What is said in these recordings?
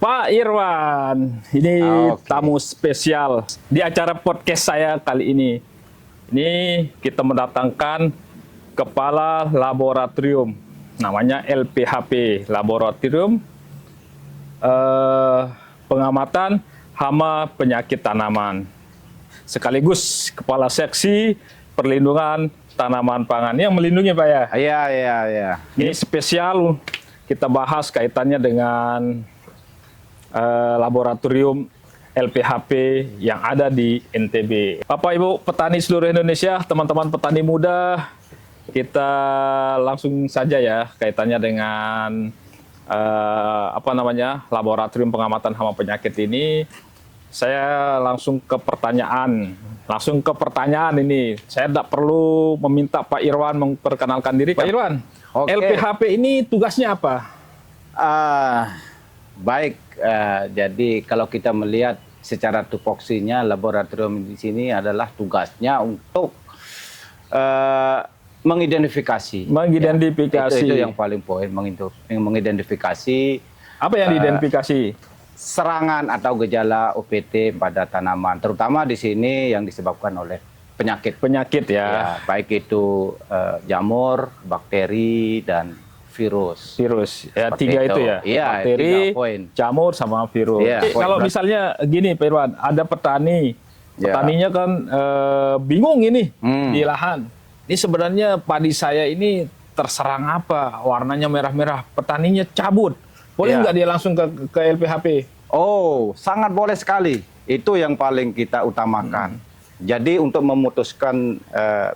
Pak Irwan, ini tamu spesial di acara podcast saya kali ini. Ini kita mendatangkan Kepala Laboratorium, namanya LPHP, Laboratorium Pengamatan Hama Penyakit Tanaman. Sekaligus Kepala Seksi Perlindungan Tanaman Pangan yang melindungi Pak ya? Iya. Ini spesial kita bahas kaitannya dengan laboratorium LPHP yang ada di NTB. Bapak Ibu petani seluruh Indonesia, teman-teman petani muda, kita langsung saja ya kaitannya dengan laboratorium pengamatan hama penyakit ini. Saya langsung ke pertanyaan ini. Saya tidak perlu meminta Pak Irwan memperkenalkan diri. Pak Irwan, LPHP ini tugasnya apa? Baik, jadi kalau kita melihat secara tupoksinya, laboratorium di sini adalah tugasnya untuk mengidentifikasi. Mengidentifikasi. Ya, itu yang paling poin, mengidentifikasi. Apa yang diidentifikasi? Serangan atau gejala UPT pada tanaman, terutama di sini yang disebabkan oleh penyakit. Penyakit ya. Baik itu jamur, bakteri, dan virus Ya, tiga itu ya. Iya, bakteri, jamur sama virus. Iya, kalau misalnya gini Pak Irwan, ada petaninya kan bingung ini di lahan. Ini sebenarnya padi saya ini terserang apa? Warnanya merah-merah. Petaninya cabut. Boleh nggak dia langsung ke LPHP? Oh, sangat boleh sekali. Itu yang paling kita utamakan. Jadi untuk memutuskan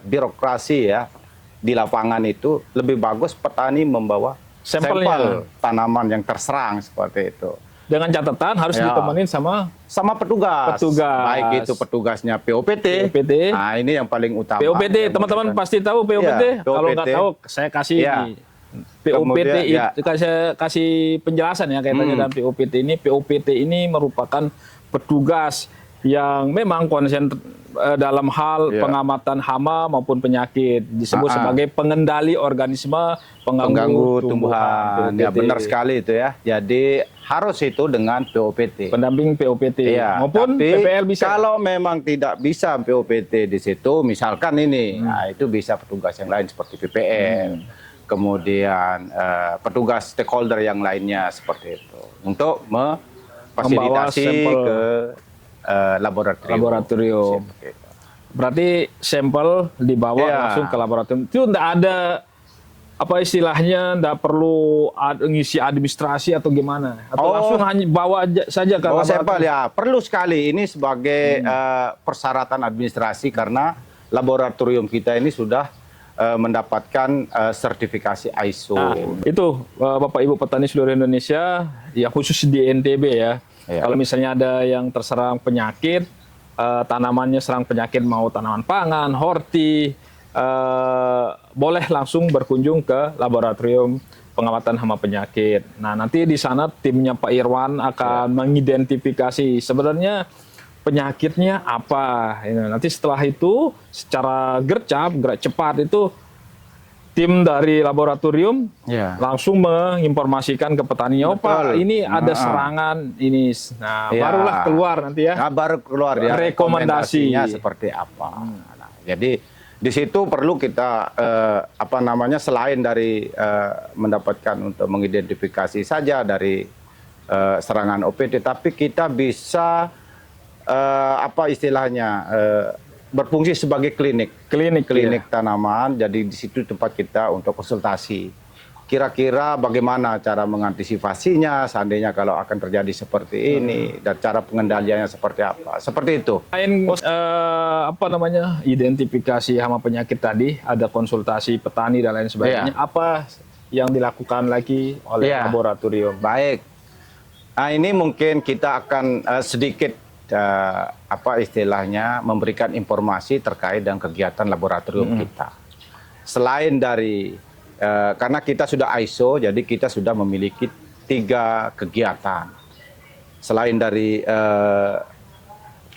birokrasi ya di lapangan itu lebih bagus petani membawa sampel tanaman yang terserang seperti itu. Dengan catatan harus ditemenin sama petugas. Baik itu petugasnya POPT. Nah, ini yang paling utama. POPT, teman-teman pasti tahu POPT. Kalau nggak tahu, saya kasih POPT saya kasih penjelasan ya kaitannya dengan POPT ini. POPT ini merupakan petugas yang memang konsen dalam hal pengamatan hama maupun penyakit, disebut sebagai pengendali organisme pengganggu tumbuhan. Ya, benar sekali itu ya. Jadi harus itu dengan POPT. Pendamping POPT maupun tapi PPL bisa. Kalau memang tidak bisa POPT di situ, misalkan ini, nah itu bisa petugas yang lain seperti PPL. Kemudian petugas stakeholder yang lainnya seperti itu untuk memfasilitasi ke laboratorium. Berarti sampel dibawa langsung ke laboratorium. Itu tidak ada apa istilahnya, tidak perlu ngisi administrasi atau gimana? Atau langsung hanya bawa saja ke laboratorium? Sampel ya, perlu sekali ini sebagai persyaratan administrasi karena laboratorium kita ini sudah mendapatkan sertifikasi ISO. Nah, itu Bapak Ibu petani seluruh Indonesia, yang khusus di NTB ya. Kalau misalnya ada yang terserang penyakit, tanamannya serang penyakit, mau tanaman pangan, horti, boleh langsung berkunjung ke laboratorium pengamatan hama penyakit. Nah, nanti di sana timnya Pak Irwan akan mengidentifikasi sebenarnya penyakitnya apa. Nanti setelah itu secara gerak cepat itu tim dari laboratorium langsung menginformasikan ke petani, Pak, ini ada serangan ini. Nah, barulah keluar nanti ya. Nah, baru keluar ya rekomendasinya seperti apa. Nah, jadi di situ perlu kita selain dari mendapatkan untuk mengidentifikasi saja dari serangan OPT, tapi kita bisa berfungsi sebagai klinik tanaman. Jadi di situ tempat kita untuk konsultasi. Kira-kira bagaimana cara mengantisipasinya seandainya kalau akan terjadi seperti ini, dan cara pengendaliannya seperti apa. Seperti itu. Selain identifikasi hama penyakit tadi, ada konsultasi petani dan lain sebagainya. Apa yang dilakukan lagi oleh laboratorium? Baik. Nah, ini mungkin kita akan sedikit memberikan informasi terkait dengan kegiatan laboratorium kita. Selain dari karena kita sudah ISO, jadi kita sudah memiliki 3 kegiatan. Selain dari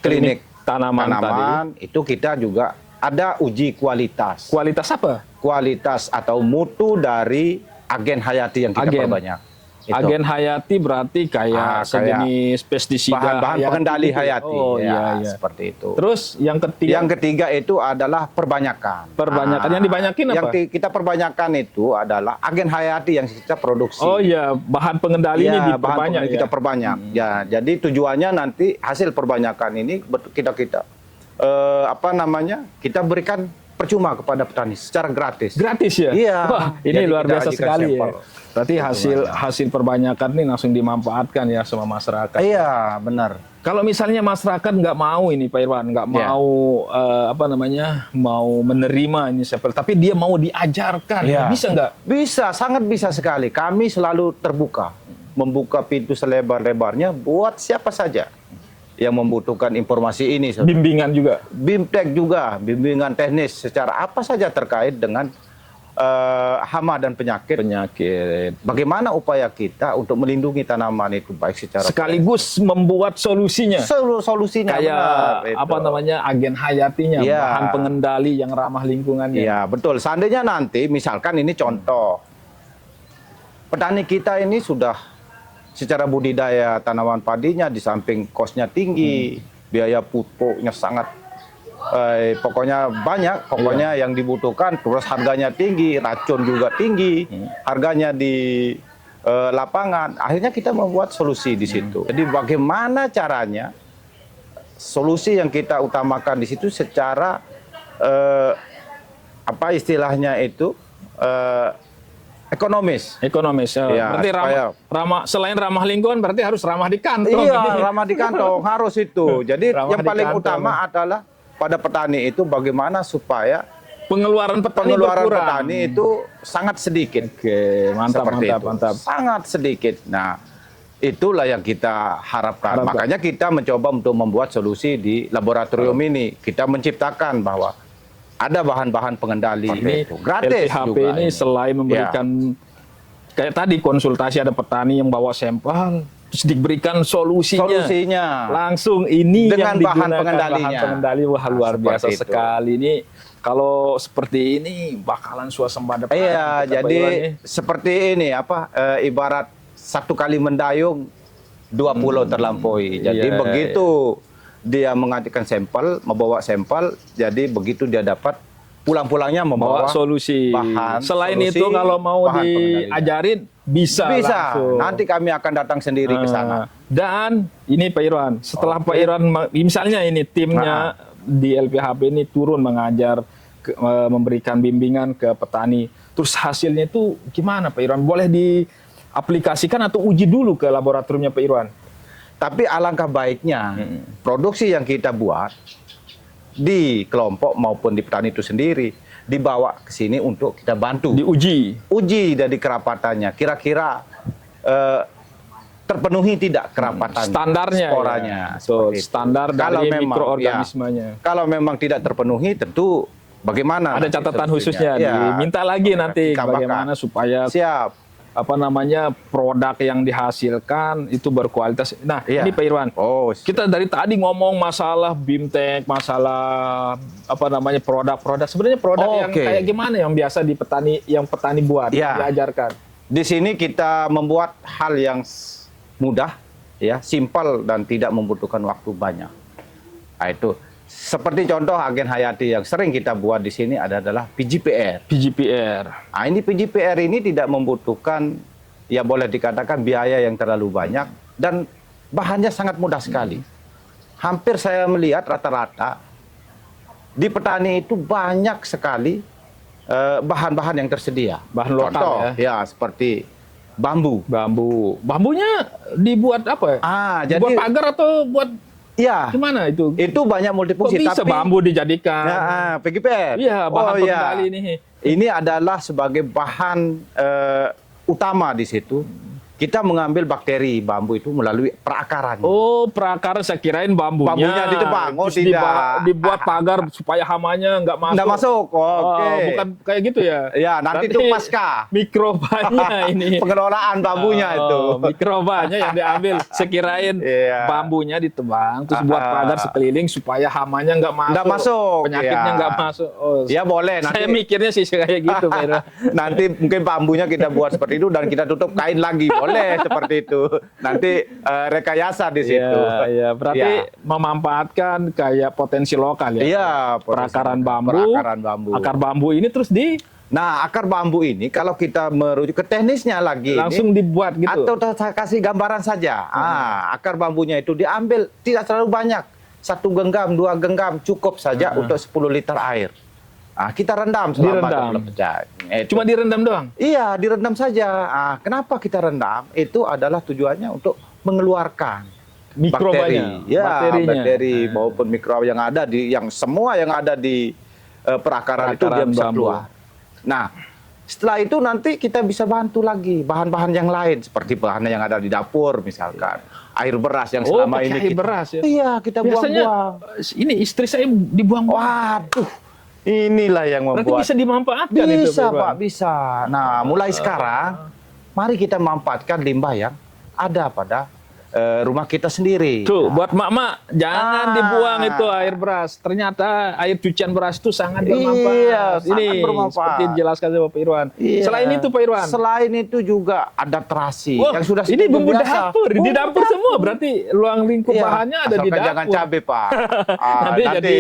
klinik tanaman itu kita juga ada uji kualitas. Kualitas apa? Kualitas atau mutu dari agen hayati yang kita perbanyak. Agen hayati berarti kayak sejenis pestisida bahan-bahan hayati pengendali gitu. hayati. Oh ya, iya. seperti itu. Terus yang ketiga? Yang ketiga itu adalah perbanyakan. Perbanyakan. Yang dibanyakin apa? Yang kita perbanyakan itu adalah agen hayati yang kita produksi. Oh iya, bahan pengendali ini bahan diperbanyak pengendali kita perbanyak. Ya, jadi tujuannya nanti hasil perbanyakan ini kita kita berikan percuma kepada petani secara gratis. Gratis ya? Iya. Wah, ini Jadi luar kita biasa ajukan sekali sampel. ya. Berarti hasil perbanyakan ini langsung dimanfaatkan ya sama masyarakat. Iya, benar. Kalau misalnya masyarakat nggak mau ini Pak Irwan, nggak mau mau menerima ini sampel, tapi dia mau diajarkan, bisa nggak? Bisa, sangat bisa sekali. Kami selalu terbuka, membuka pintu selebar-lebarnya buat siapa saja yang membutuhkan informasi ini. Bimbingan juga? Bimtek juga, bimbingan teknis secara apa saja terkait dengan hama dan penyakit. Bagaimana upaya kita untuk melindungi tanaman itu baik secara sekaligus membuat solusinya. Solusinya kayak benar, agen hayatinya, bahan pengendali yang ramah lingkungannya. Iya, betul. Seandainya nanti misalkan ini contoh. Petani kita ini sudah secara budidaya tanaman padinya di samping kosnya tinggi, biaya pupuknya sangat pokoknya banyak, yang dibutuhkan, terus harganya tinggi, racun juga tinggi, harganya di lapangan. Akhirnya kita membuat solusi di situ. Jadi bagaimana caranya solusi yang kita utamakan di situ secara apa istilahnya itu ekonomis. Ya. Berarti selain ramah lingkungan berarti harus ramah di kantong. Iya, ramah di kantong harus itu. Jadi yang paling utama adalah pada petani itu bagaimana supaya pengeluaran petani itu sangat sedikit. Oke, mantap. Sangat sedikit. Nah, itulah yang kita harapkan. Makanya kita mencoba untuk membuat solusi di laboratorium ini. Kita menciptakan bahwa ada bahan-bahan pengendali itu gratis LPHP juga ini selain memberikan kayak tadi konsultasi, ada petani yang bawa sampel terus diberikan solusinya langsung ini dengan yang bahan pengendali. Wah, luar biasa sekali ini. Kalau seperti ini bakalan suasembada. Iya, jadi seperti ini ibarat satu kali mendayung 2 pulau terlampaui. Jadi begitu dia mengajukan sampel, membawa sampel, jadi begitu dia dapat pulang-pulangnya membawa solusi. Selain solusi, itu kalau mau diajarin bisa langsung. Nanti kami akan datang sendiri ke sana. Dan ini Pak Irwan, setelah Pak Irwan misalnya ini timnya di LPHP ini turun mengajar, memberikan bimbingan ke petani, terus hasilnya itu gimana Pak Irwan? Boleh diaplikasikan atau uji dulu ke laboratoriumnya Pak Irwan? Tapi alangkah baiknya produksi yang kita buat di kelompok maupun di petani itu sendiri dibawa ke sini untuk kita bantu. Uji dari kerapatannya. Kira-kira terpenuhi tidak kerapatan standarnya, sporanya. Standar dari mikroorganismenya. Kalau memang tidak terpenuhi, tentu bagaimana? Ada catatan khususnya. Diminta lagi nanti bagaimana supaya produk yang dihasilkan itu berkualitas. Nah, ini Pak Irwan, kita dari tadi ngomong masalah Bimtek, masalah produk-produk. Sebenarnya produk yang kayak gimana yang biasa petani buat, diajarkan. Di sini kita membuat hal yang mudah, simpel dan tidak membutuhkan waktu banyak. Nah, itu seperti contoh agen hayati yang sering kita buat di sini adalah PGPR. Nah, ini PGPR ini tidak membutuhkan, boleh dikatakan biaya yang terlalu banyak dan bahannya sangat mudah sekali. Hampir saya melihat rata-rata di petani itu banyak sekali bahan-bahan yang tersedia. Bahan lokal. Contoh, seperti bambu. Bambunya dibuat apa? Dibuat pagar atau buat? Gimana itu? Itu banyak multifungsi. Kok bisa bambu dijadikan? PGPR. Iya, bahan pengendali ini. Ini adalah sebagai bahan utama di situ. Kita mengambil bakteri bambu itu melalui perakaran. Oh, perakar, saya kirain bambunya ditebang. Tidak. Dibuat pagar supaya hamanya nggak masuk. Nggak masuk. Bukan kayak gitu ya? Ya, nanti itu pasca. Mikrobanya ini. Pengelolaan bambunya itu. Mikrobanya yang diambil. Saya kirain bambunya ditebang, terus buat pagar sekeliling supaya hamanya nggak masuk. Nggak masuk. Penyakitnya nggak masuk. Boleh. Nanti. Saya mikirnya sih kayak gitu, Pak. Nanti mungkin bambunya kita buat seperti itu dan kita tutup kain lagi. boleh seperti itu. Nanti rekayasa di situ. Iya, berarti memanfaatkan kayak potensi lokal ya. Iya, perakaran bambu. Perakaran bambu. Akar bambu ini terus Nah, akar bambu ini kalau kita merujuk ke teknisnya lagi langsung ini, dibuat gitu. atau saya kasih gambaran saja. Akar bambunya itu diambil tidak terlalu banyak. 1 genggam, 2 genggam cukup saja untuk 10 liter air. Kita rendam selama 24 jam. Cuma direndam doang? Iya, direndam saja. Kenapa kita rendam? Itu adalah tujuannya untuk mengeluarkan mikrobanya, bakteri maupun mikroba yang ada semua yang ada di perakaran itu dia bisa keluar. Nah, setelah itu nanti kita bisa bantu lagi bahan-bahan yang lain seperti bahan yang ada di dapur misalkan. Air beras yang selama ini air beras ya. Iya, kita buang-buang. Ini istri saya dibuang. Waduh. Inilah yang membuat. Berarti bisa dimanfaatkan itu, Bisa, Pak, bisa. Nah, mulai sekarang mari kita manfaatkan limbah yang ada pada rumah kita sendiri. Tuh, buat mak-mak, jangan dibuang itu air beras. Ternyata air cucian beras itu sangat bermanfaat. Iya, sangat bermanfaat. Seperti dijelaskan sama Pak Irwan. Iya. Selain itu, Pak Irwan. Selain itu juga ada terasi yang sudah ini bumbu biasa. dapur, di dapur semua. Berarti ruang lingkup bahannya ada di dapur. Jangan cabai, Pak. Nanti jadi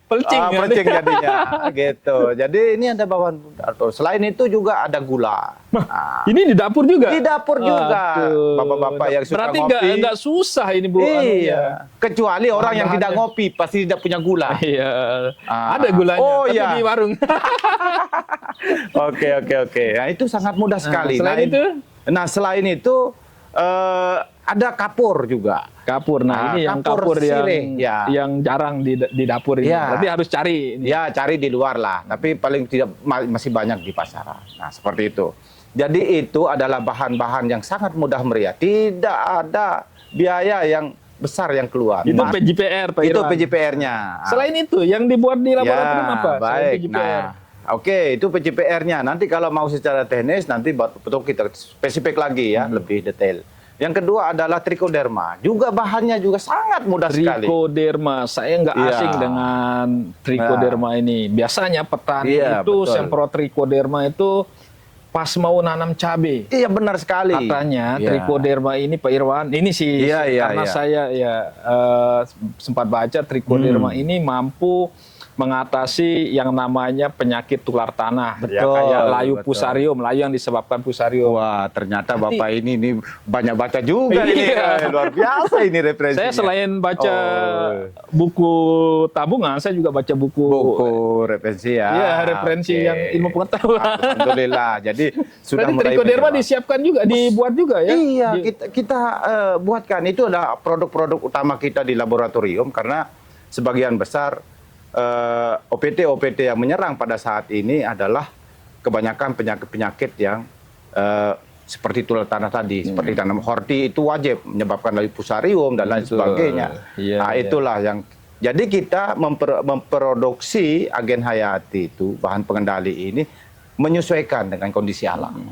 pelcing. Pelcing jadinya, gitu. Jadi ini ada bahan dapur. Selain itu juga ada gula. Ini di dapur juga? Di dapur juga. Bapak-bapak yang suka berarti ngopi. Berarti nggak susah ini, Bu. Iya. Kecuali orang yang tidak ngopi, pasti tidak punya gula. Iya. Ada gulanya, tapi di warung. Oke. Nah, itu sangat mudah sekali. Selain itu ada kapur juga. Kapur. Nah, ini yang kapur yang jarang di dapur ini. Berarti harus cari. Ya, cari di luar lah. Tapi paling tidak masih banyak di pasaran. Nah, seperti itu. Jadi itu adalah bahan-bahan yang sangat mudah meriah. Tidak ada biaya yang besar yang keluar. Itu PJPR, Pak Irwan. Itu PJPR-nya. Selain itu, yang dibuat di laboratorium apa? Baik. Oke, itu PJPR-nya. Nanti kalau mau secara teknis, nanti betul kita spesifik lagi ya, lebih detail. Yang kedua adalah trichoderma. Juga bahannya juga sangat mudah sekali. Trichoderma, saya nggak asing dengan trichoderma ini. Biasanya petani itu semprot trichoderma itu pas mau nanam cabai. Iya, benar sekali. Katanya trichoderma ini, Pak Irwan, ini sih karena saya sempat baca trichoderma ini mampu mengatasi yang namanya penyakit tular tanah. Kayak layu fusarium, layu yang disebabkan fusarium. Wah, ternyata Bapak ini banyak baca juga ini. Luar biasa ini referensinya. Saya selain baca buku tabungan, saya juga baca buku referensi ya. Iya, referensi yang ilmu pengetahuan. Alhamdulillah. Jadi sudah mulai trichoderma disiapkan juga, dibuat juga ya. Iya, kita buatkan. Itu adalah produk-produk utama kita di laboratorium karena sebagian besar OPT yang menyerang pada saat ini adalah kebanyakan penyakit-penyakit yang seperti tular tanah tadi, seperti tanam horti itu wajib menyebabkan layu fusarium dan lain sebagainya. Itulah yang jadi kita memproduksi agen hayati itu bahan pengendali ini menyesuaikan dengan kondisi alam.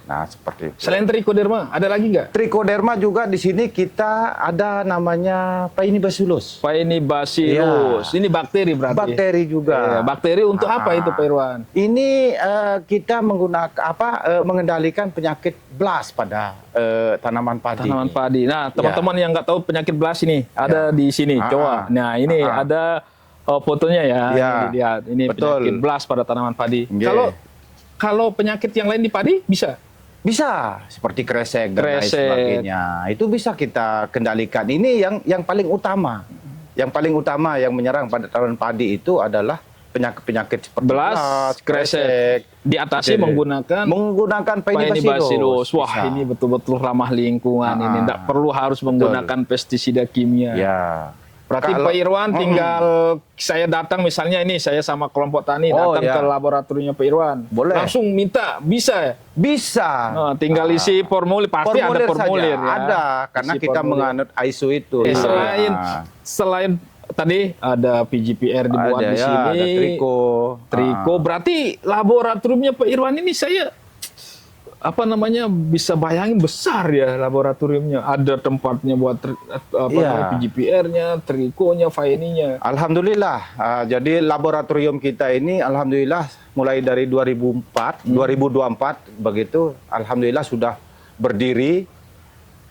Nah, seperti itu. Selain trichoderma, ada lagi nggak? Trichoderma juga di sini kita ada namanya Paenibacillus. Paenibacillus. Ini bakteri berarti. Bakteri juga. Bakteri untuk apa itu, Pak Irwan? Ini kita menggunakan mengendalikan penyakit blast pada tanaman padi. Tanaman padi. Nah, teman-teman yang nggak tahu penyakit blast ini ada di sini. Coba. Nah, ini ada fotonya ya. Dilihat. Ini penyakit blast pada tanaman padi. Kalau penyakit yang lain di padi bisa? Bisa, seperti kresek dan lain sebagainya. Itu bisa kita kendalikan. Ini yang paling utama. Yang paling utama yang menyerang pada tanaman padi itu adalah penyakit-penyakit seperti blast, kresek. Diatasi menggunakan Paenibacillus. Wah, ini betul-betul ramah lingkungan. Ini tidak perlu harus menggunakan pestisida kimia. Ya. Berarti Pak Irwan tinggal saya datang misalnya ini saya sama kelompok tani datang ke laboratoriumnya Pak Irwan. Boleh. Langsung minta, bisa ya? Bisa. Tinggal isi formulir, pasti ada formulir ya. Ada, karena isi kita menganut ISO itu. Selain tadi ada PJPR dibuat di sini. Ada Triko. Berarti laboratoriumnya Pak Irwan ini saya bisa bayangin besar ya laboratoriumnya. Ada tempatnya buat PJPR-nya, trikonya, faininya. Alhamdulillah. Jadi laboratorium kita ini alhamdulillah mulai dari 2024 begitu alhamdulillah sudah berdiri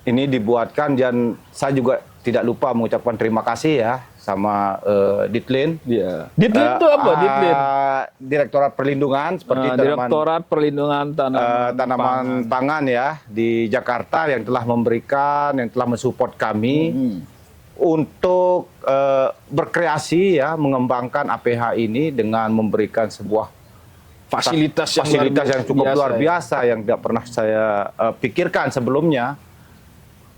ini dibuatkan, dan saya juga tidak lupa mengucapkan terima kasih ya sama Ditlin. Iya. Ditlin itu apa? Ditlin. Direktorat Perlindungan seperti Direktorat Perlindungan Tanaman Pangan ya di Jakarta, yang telah memberikan, yang telah mensupport kami untuk berkreasi ya, mengembangkan APH ini dengan memberikan sebuah fasilitas yang cukup luar biasa yang tidak pernah saya pikirkan sebelumnya.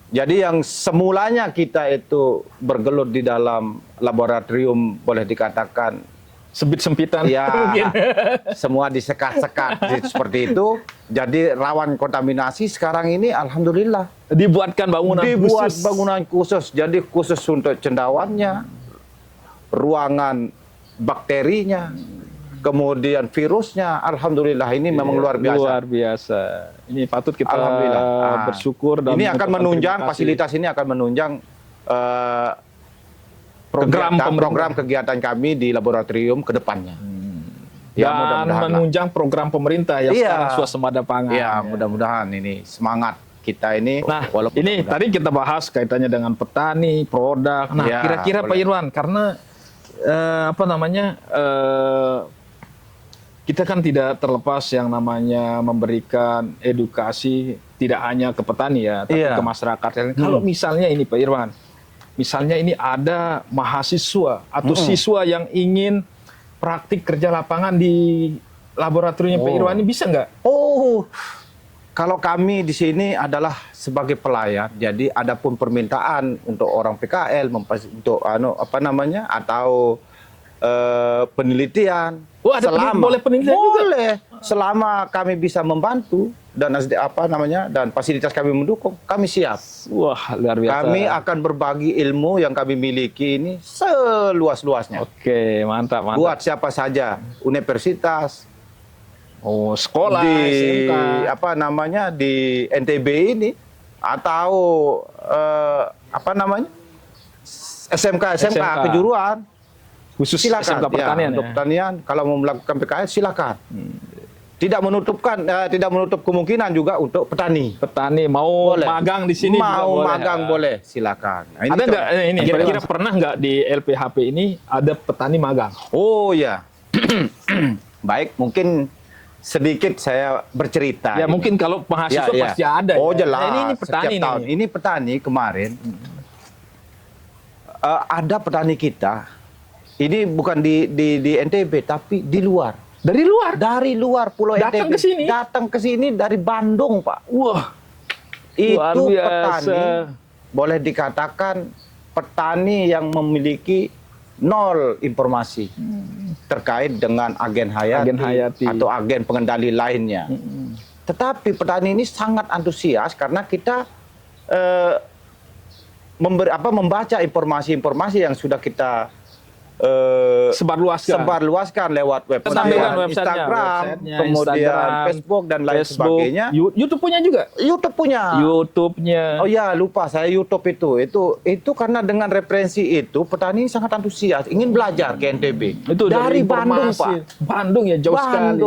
Jadi yang semulanya kita itu bergelut di dalam laboratorium, boleh dikatakan sempit-sempitan, ya, mungkin. semua disekat-sekat seperti itu. Jadi rawan kontaminasi. Sekarang ini alhamdulillah dibuat bangunan khusus. Jadi khusus untuk cendawannya, ruangan bakterinya, kemudian virusnya. Alhamdulillah ini memang luar biasa. Luar biasa. Ini patut kita bersyukur. Dan ini akan menunjang, fasilitas ini akan menunjang program kegiatan kami di laboratorium ke depannya. Ya, dan menunjang program pemerintah yang sekarang swasembada pangan. Ya, mudah-mudahan ini semangat kita ini. Nah, ini tadi kita bahas kaitannya dengan petani, produk. Nah, kira-kira Pak Irwan, karena kita kan tidak terlepas yang namanya memberikan edukasi tidak hanya ke petani ya, tapi ke masyarakat. Kalau misalnya ini Pak Irwan, misalnya ini ada mahasiswa atau siswa yang ingin praktik kerja lapangan di laboratoriumnya Pak Irwan, ini bisa nggak? Kalau kami di sini adalah sebagai pelayan, jadi adapun permintaan untuk orang PKL, untuk atau penelitian. Boleh penelitian juga? Boleh, selama kami bisa membantu dan dan fasilitas kami mendukung, kami siap. Wah, luar biasa. Kami akan berbagi ilmu yang kami miliki ini seluas-luasnya. Oke, mantap. Buat siapa saja, universitas, sekolah, di di NTB ini, atau SMK kejuruan. Khusus silakan, SMK pertanian untuk pertanian. Kalau mau melakukan PKL silakan. Tidak menutup kemungkinan juga untuk petani. Petani mau boleh. Magang di sini mau juga magang boleh, silakan. Nah, ada nggak ini? Kira-kira pernah nggak di LPHP ini ada petani magang? Oh ya, baik, mungkin sedikit saya bercerita. Ya mungkin kalau mahasiswa pasti ada. Oh jelas. Nah, ini petani tahun. Ini petani kemarin. Ada petani kita. Ini bukan di NTB, tapi di luar. Dari luar? Dari luar Pulau NTB. Datang ke sini dari Bandung, Pak. Wah, itu petani, boleh dikatakan petani yang memiliki nol informasi terkait dengan agen hayati atau agen pengendali lainnya. Tetapi petani ini sangat antusias karena kita membaca informasi-informasi yang sudah kita sebarluaskan lewat website, Instagram, kemudian Facebook dan lain sebagainya. YouTube punya juga? YouTube-nya. Oh ya, lupa saya YouTube itu karena dengan referensi itu petani sangat antusias ingin belajar ke NTB. Itu dari Bandung, Pak. Bandung ya, jauh sekali.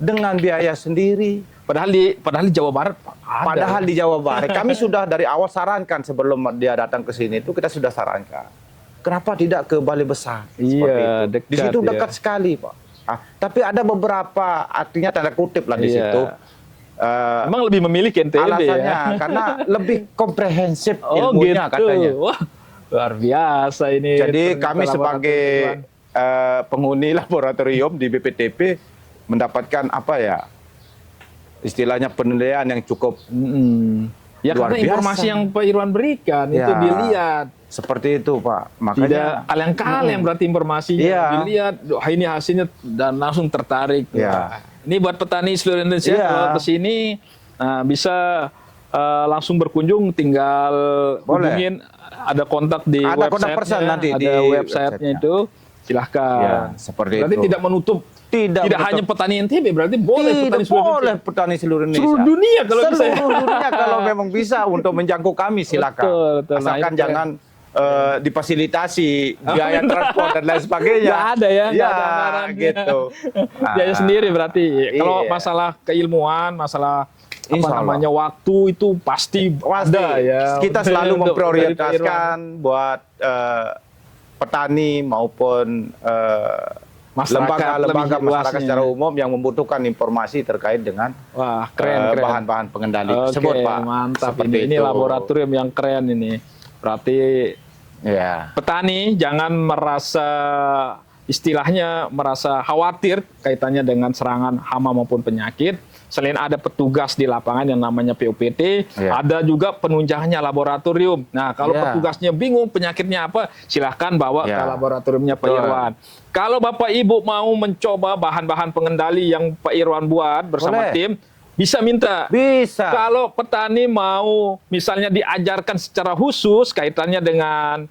Dengan biaya sendiri. Padahal di Jawa Barat ada. Padahal di Jawa Barat kami sudah dari awal sarankan, sebelum dia datang ke sini itu kita sudah sarankan. Kenapa tidak ke Balai Besar? Iya, dekat, di situ dekat sekali, Pak. Tapi ada beberapa, artinya tanda kutip lah di situ. Emang lebih memilih NTB alasannya karena lebih komprehensif ilmunya gitu. Katanya. Wah, luar biasa ini. Jadi kami sebagai penghuni laboratorium di BPTP mendapatkan istilahnya penilaian yang cukup ya luar karena biasa. Informasi yang Pak Irwan berikan itu dilihat. Seperti itu, Pak. Makanya tidak kaleng berarti informasinya dilihat, ini hasilnya dan langsung tertarik. Ini buat petani seluruh Indonesia kalau ke sini bisa langsung berkunjung, tinggal hubungin, ada kontak di website-nya, ada website-nya itu, silahkan. Seperti berarti itu. Tidak menutup. Tidak hanya petani NTB, berarti boleh petani seluruh Indonesia. Seluruh dunia kalau bisa. Seluruh dunia kalau memang bisa untuk menjangkau kami silakan. Betul. Asalkan jangan difasilitasi biaya transport dan lain sebagainya. Nggak ada ya, gitu. Biaya sendiri berarti. Kalau masalah keilmuan, masalah Insya Allah. waktu itu pasti ada ya. Kita selalu Untuk- dari Pak Irwan. memprioritaskan buat petani maupun Masyarakat lembaga lebih masyarakat luasnya. secara umum yang membutuhkan informasi terkait dengan Wah, keren. bahan-bahan pengendali Oke, tersebut, Pak. mantap. Seperti Ini itu. laboratorium yang keren ini. Berarti Ya. petani jangan merasa istilahnya merasa khawatir kaitannya dengan serangan hama maupun penyakit. Selain ada petugas di lapangan yang namanya PUPT, Ya. ada juga penunjangnya laboratorium. Nah, kalau Ya. petugasnya bingung penyakitnya apa, silahkan bawa Ya. ke laboratoriumnya Pak Betul. Irwan. Kalau Bapak Ibu mau mencoba bahan-bahan pengendali yang Pak Irwan buat bersama Boleh. tim, bisa minta. Bisa. Kalau petani mau misalnya diajarkan secara khusus kaitannya dengan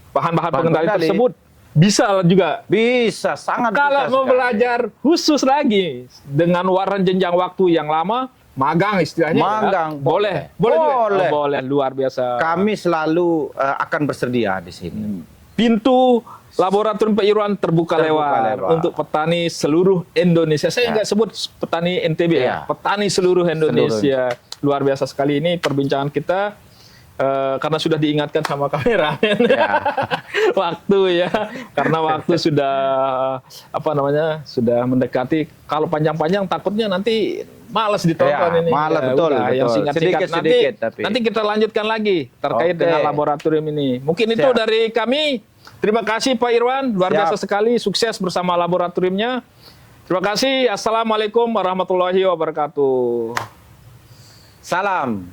bahan-bahan Bahan pengendali pengendali. tersebut, bisa juga. Bisa, sangat Kalau bisa mau sekali. belajar khusus lagi dengan waran jenjang waktu yang lama, magang istilahnya. Magang, ya. Boleh. Boleh. Juga? Boleh. Oh, boleh, luar biasa. Kami selalu akan bersedia di sini. Pintu laboratorium Pak Irwan terbuka lebar untuk petani seluruh Indonesia. Saya nggak sebut petani NTB ya, petani seluruh Indonesia. Luar biasa sekali ini perbincangan kita. Karena sudah diingatkan sama kameramen waktu ya, karena waktu sudah sudah mendekati. Kalau panjang-panjang takutnya nanti malas ditonton ini. Malas, Ya, betul, udah, yang betul. singkat-singkat Sedikit, tapi. nanti kita lanjutkan lagi terkait Oke. dengan laboratorium ini. Mungkin itu Siap. dari kami. Terima kasih Pak Irwan, luar Siap. biasa sekali, sukses bersama laboratoriumnya. Terima kasih. Assalamualaikum warahmatullahi wabarakatuh. Salam.